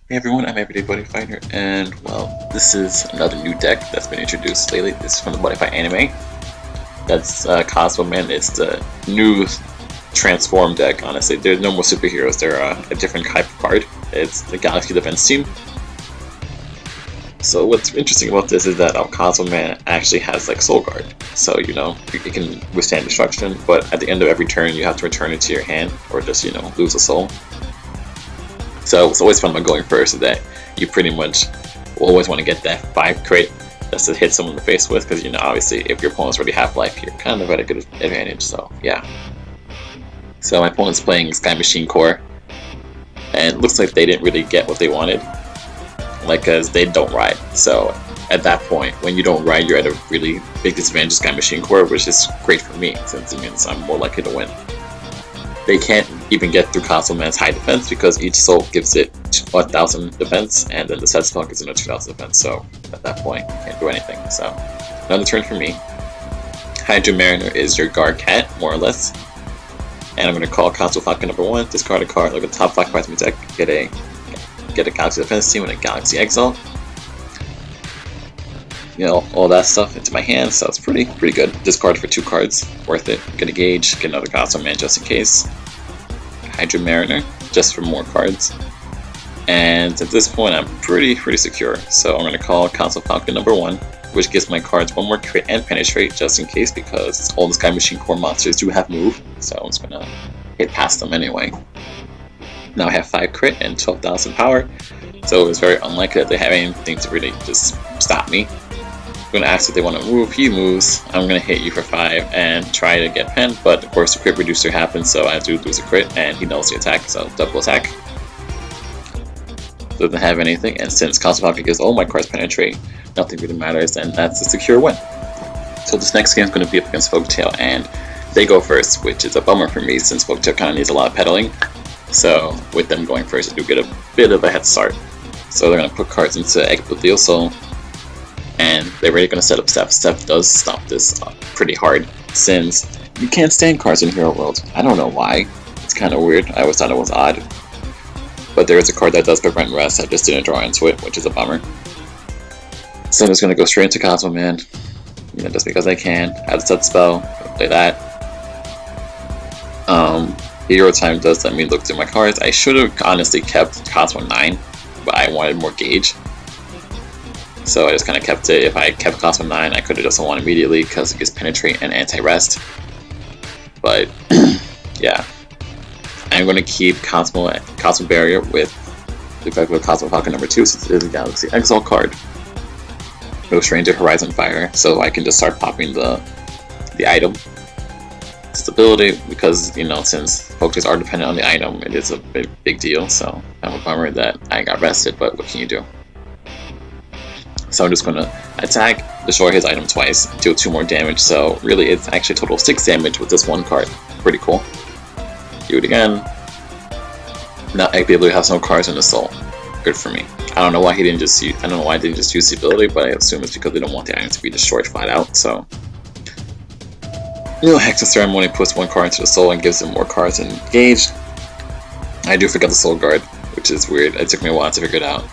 Hey everyone, I'm Everyday Buddyfighter, and well, this is another new deck that's been introduced lately. This is from the Buddyfight anime. That's Cosmoman. It's the new transform deck, honestly. There's no more superheroes, they're a different type of card. It's the Galaxy Defense team. So what's interesting about this is that Cosmoman actually has like Soul Guard. So, you know, it can withstand destruction, but at the end of every turn you have to return it to your hand, or just, you know, lose a soul. So it's always fun about going first is that you pretty much always want to get that 5 crit just to hit someone in the face with, because, you know, obviously if your opponent's already half life, you're kind of at a good advantage, so yeah. So my opponent's playing Sky Machine Core, and it looks like they didn't really get what they wanted, like, because they don't ride. So at that point, when you don't ride, you're at a really big disadvantage of Sky Machine Core, which is great for me, since it means I'm more likely to win. They can't even get through Cosmoman's high defense because each soul gives it 1,000 defense, and then the set spell gives it another 2,000 defense, so at that point, can't do anything. So, another turn for me. Kaiju Mariner is your guard cat, more or less. And I'm going to call Cosmo Falcon number 1, discard a card, look at the top 5 cards in my deck, get a Galaxy Defense team and a Galaxy Exile. You know, all that stuff into my hand, so it's pretty good. Discard for 2 cards, worth it. Get a Gauge, get another Cosmoman just in case. Hydra Mariner, just for more cards. And at this point, I'm pretty secure. So I'm going to call Cosmo Falcon number 1, which gives my cards 1 more crit and penetrate just in case, because all the Sky Machine Core monsters do have move, so I'm just going to hit past them anyway. Now I have 5 crit and 12,000 power, so it's very unlikely that they have anything to really just stop me. I'm going to ask if they want to move. He moves. I'm going to hit you for 5 and try to get pen, but of course the crit reducer happens, so I do lose a crit, and he knows the attack, so double attack. Doesn't have anything, and since Cosmo Falcon gives all my cards penetrate, nothing really matters, and that's a secure win. So this next game is going to be up against Folktale, and they go first, which is a bummer for me since Folktale kind of needs a lot of pedaling. So with them going first, I do get a bit of a head start. So they're going to put cards into Ecbothiel, and they're really going to set up Seth. Seth does stop this pretty hard, since you can't stand cards in Hero World. I don't know why. It's kind of weird. I always thought it was odd. But there is a card that does prevent rest. I just didn't draw into it, which is a bummer. So I'm just going to go straight into Cosmoman. You know, just because I can. Add a set spell. Play that. Hero Time does let me look through my cards. I should have honestly kept Cosmo 9, but I wanted more gauge. So I just kind of kept it. If I kept Cosmo 9, I could have just won immediately because it gives Penetrate and Anti-Rest. But, yeah. I'm going to keep Cosmo Barrier with the effect of Cosmo Falcon number 2, since it is a Galaxy Exile card. Go straight into Horizon Fire, so I can just start popping the item. Stability, because, you know, since Folktales are dependent on the item, it is a big deal, so I'm a bummer that I got rested, but what can you do? So I'm just going to attack, destroy his item twice, deal 2 more damage, so really it's actually a total of 6 damage with this one card. Pretty cool. Do it again. Now Ecbothiel has no cards in the soul. Good for me. I don't know why he didn't just use, I don't know why I didn't just use the ability, but I assume it's because they don't want the item to be destroyed flat out, so. You know, Hex's Ceremony puts 1 card into the soul and gives him more cards engaged. I do forget the Soul Guard, which is weird. It took me a while to figure it out.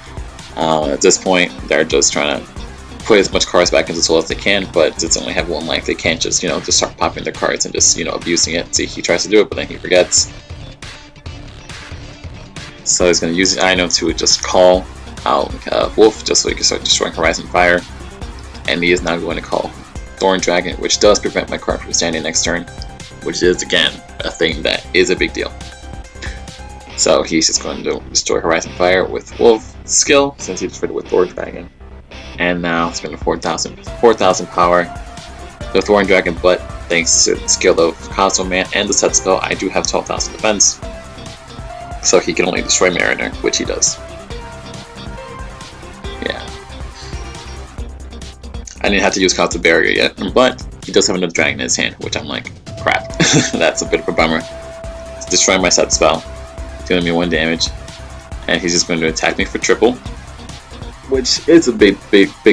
At this point, they're just trying to put as much cards back into the soul as they can, but since they only have 1 life, they can't just, you know, just start popping their cards and just, you know, abusing it. See, he tries to do it, but then he forgets. So he's going to use the item to just call out Wolf, just so he can start destroying Horizon Fire. And he is now going to call Thorn Dragon, which does prevent my card from standing next turn, which is, again, a thing that is a big deal. So he's just going to destroy Horizon Fire with Wolf skill, since he destroyed it with Thorn Dragon. And now it's been 4,000 power. The Thorn Dragon, but thanks to the skill of Cosmoman and the set spell, I do have 12,000 defense. So he can only destroy Mariner, which he does. Yeah. I didn't have to use Cosmo Barrier yet, but he does have another dragon in his hand, which I'm like, crap. That's a bit of a bummer. It's destroying my set spell, dealing me 1 damage, and he's just going to attack me for triple, which is a big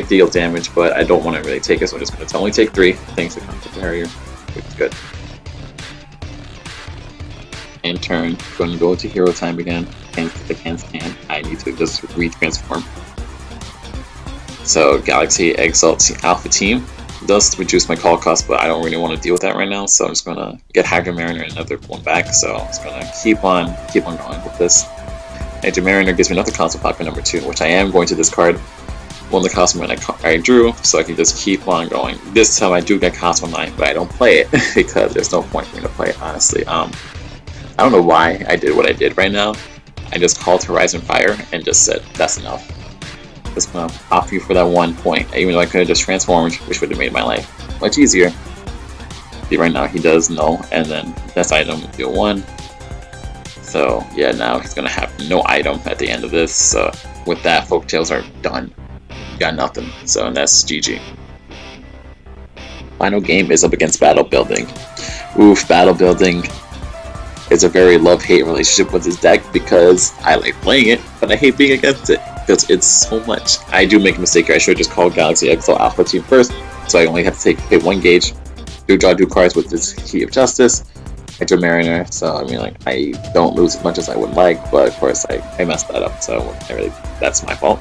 deal damage, but I don't want to really take it, so I'm just going to only take 3, thanks to Cosmo Barrier, which is good. And turn, going to go to Hero Time again. can't stand. I need to just retransform. So Galaxy Exalt Alpha Team does reduce my call cost, but I don't really want to deal with that right now. So I'm just gonna get Hydro Mariner and another one back. So I'm just gonna keep on going with this. Hydro Mariner gives me another Cosmo Pocket number 2, which I am going to discard one of the Cosmo I drew, so I can just keep on going. This time I do get Cosmo 9, but I don't play it because there's no point for me to play it, honestly. I don't know why I did what I did right now. I just called Horizon Fire and just said, that's enough. Just gonna opt you for that 1 point, even though I could have just transformed, which would have made my life much easier. See, right now he does null, and then this item deal 1. So yeah, now he's gonna have no item at the end of this. So with that, Folktales are done. Got nothing. So and that's GG. Final game is up against Battle Building. Oof, Battle Building is a very love-hate relationship with this deck because I like playing it, but I hate being against it because it's so much. I do make a mistake here. I should have just called Galaxy Exalt Alpha Team first, so I only have to pay 1 gauge. Do draw 2 cards with this Key of Justice. Hydro Mariner, so I mean, like, I don't lose as much as I would like, but of course I messed that up, so that's my fault.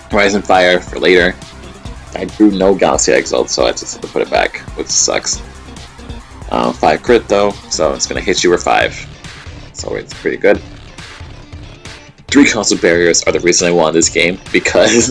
Horizon Fire for later. I drew no Galaxy Exalt, so I just have to put it back, which sucks. 5 crit though, so it's gonna hit you for 5, so it's pretty good. 3 console barriers are the reason I won this game because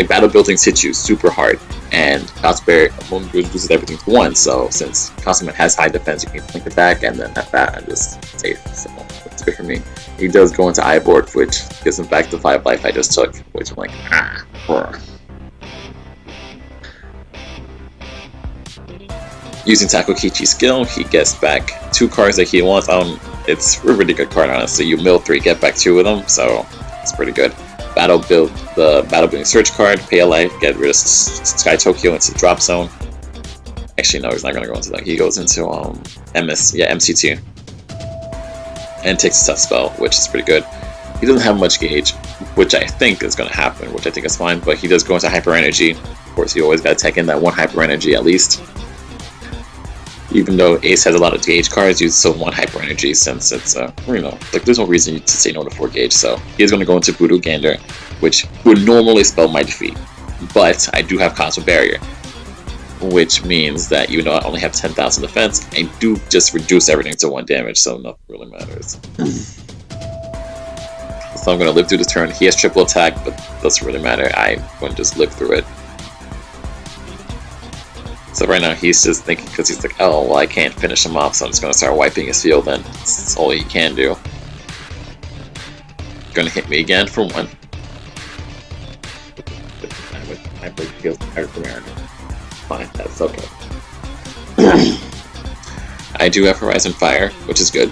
Battle Buildings hit you super hard, and console barrier reduces everything to 1. So since Console has high defense, you can blink it back, and then at that I'm just safe. So that's good for me. He does go into Iborg, which gives him back the 5 life I just took, which I'm like, Using Takokichi's skill, he gets back 2 cards that he wants. It's a really good card, honestly. You mill 3, get back 2 of them, so it's pretty good. The Battle Building Search card, pay a life, get rid of Sky Tokyo into Drop Zone. Actually, no, he's not going to go into that. He goes into MCT. And takes a Set Spell, which is pretty good. He doesn't have much gauge, which I think is going to happen, which I think is fine, but he does go into Hyper Energy. Of course, you always got to tech in that 1 Hyper Energy at least. Even though Ace has a lot of gauge cards, you still want Hyper Energy since it's, there's no reason to say no to 4 gauge, so he's going to go into Voodoo Gander, which would normally spell my defeat. But I do have Console Barrier, which means that even though I only have 10,000 defense, I do just reduce everything to 1 damage, so nothing really matters. So I'm going to live through this turn. He has triple attack, but doesn't really matter. I'm going to just live through it. So right now he's just thinking, because he's like, oh, well, I can't finish him off, so I'm just going to start wiping his field then. That's all he can do. Going to hit me again for 1. I break feels tired from Aaron. Fine, that's okay. I do have Horizon Fire, which is good.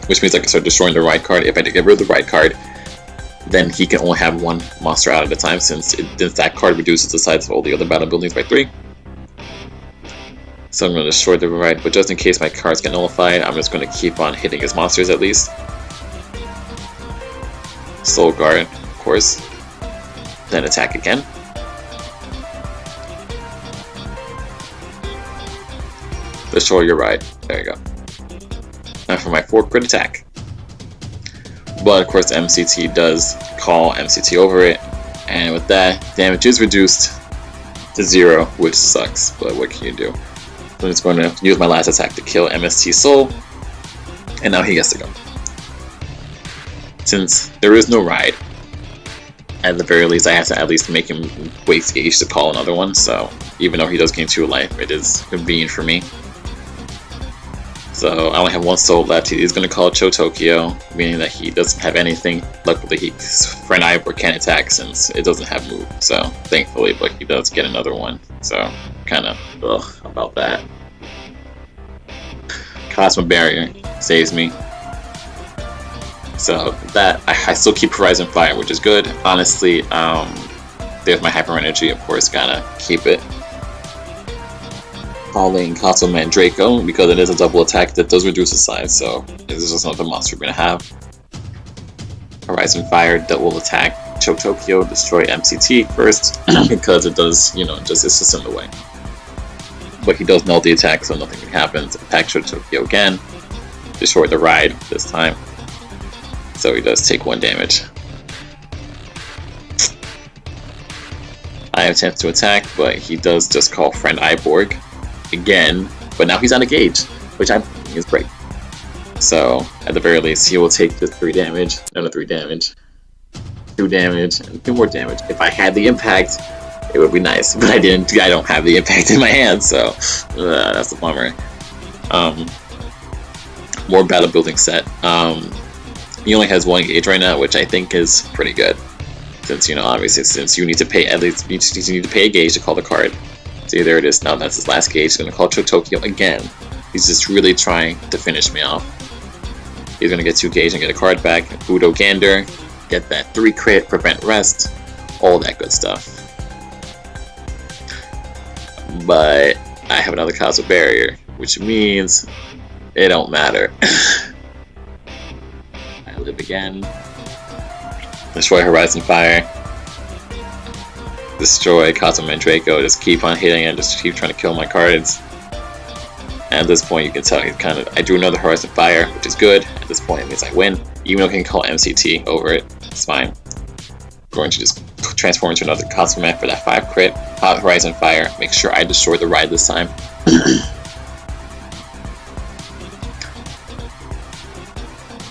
Which means I can start destroying the right card. If I get rid of the right card, then he can only have 1 monster out at a time, since that card reduces the size of all the other battle buildings by 3. So I'm going to destroy the right, but just in case my cards get nullified, I'm just going to keep on hitting his monsters at least. Soul Guard, of course. Then attack again. Destroy your ride. There you go. Now for my 4 crit attack. But of course MCT does call MCT over it, and with that, damage is reduced to 0, which sucks, but what can you do? So I'm just going to use my last attack to kill MST Soul, and now he gets to go. Since there is no ride, at the very least I have to at least make him waste gauge to call another one, so even though he does gain 2 life, it is convenient for me. So I only have 1 soul left. He's going to call Cho Tokyo, meaning that he doesn't have anything. Luckily, his friend Ivor can attack since it doesn't have move. So thankfully, but he does get another one. So kind of about that. Cosmo Barrier saves me. So that I still keep Horizon Fire, which is good. Honestly, there's my Hyper Energy. Of course, gotta keep it. Calling Castle Man Draco because it is a double attack that does reduce the size, so this is just another monster we're gonna have. Horizon Fire, double attack, Cho Tokyo, destroy MCT first because it does, it's just in the way. But he does null the attack, so nothing happens. Attack Cho Tokyo again. destroy the ride this time. So he does take 1 damage. I have a chance to attack, but he does just call Friend Iborg again. But now he's on a gauge, which I think is great. So at the very least, he will take just 3 damage, another 3 damage, 2 damage, and 2 more damage. If I had the impact, it would be nice, but I didn't. I don't have the impact in my hand, so that's a bummer. More battle building set. He only has 1 gauge right now, which I think is pretty good. Since, you know, obviously, since you need to pay at least you need to pay a gauge to call the card. See, there it is. Now that's his last gauge. He's gonna call Tokyo again. He's just really trying to finish me off. He's gonna get 2 gauge and get a card back. Udo Gander, get that 3 crit, prevent rest, all that good stuff. But I have another Cosmic Barrier, which means it don't matter. I live again. Destroy Horizon Fire. Destroy Cosmo Mandraco. Just keep on hitting it. Just keep trying to kill my cards. And at this point, you can tell he's kind of. I drew another Horizon Fire, which is good. At this point, it means I win. Even though I can call MCT over it, it's fine. I'm going to just transform into another Cosmo Man for that 5 crit. Hot Horizon Fire. Make sure I destroy the ride this time.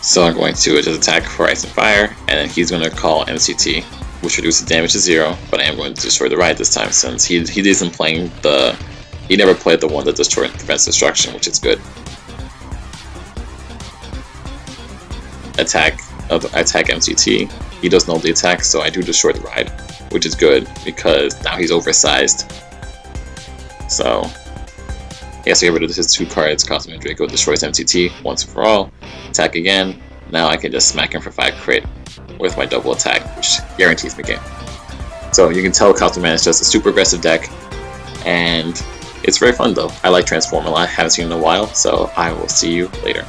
So I'm going to just attack Horizon Fire, and then he's going to call MCT, which reduces damage to 0, but I am going to destroy the ride this time, since he isn't playing the... He never played the one that prevents destruction, which is good. Attack MCT. He doesn't know the attack, so I do destroy the ride, which is good, because now he's oversized. So... he has to get rid of his 2 cards. Cosmo Mandraco destroys MCT once and for all. Attack again. Now I can just smack him for 5 crit with my double attack, which guarantees me game. So you can tell Cosmo Man is just a super aggressive deck, and it's very fun though. I like Transform a lot. I haven't seen it in a while, so I will see you later.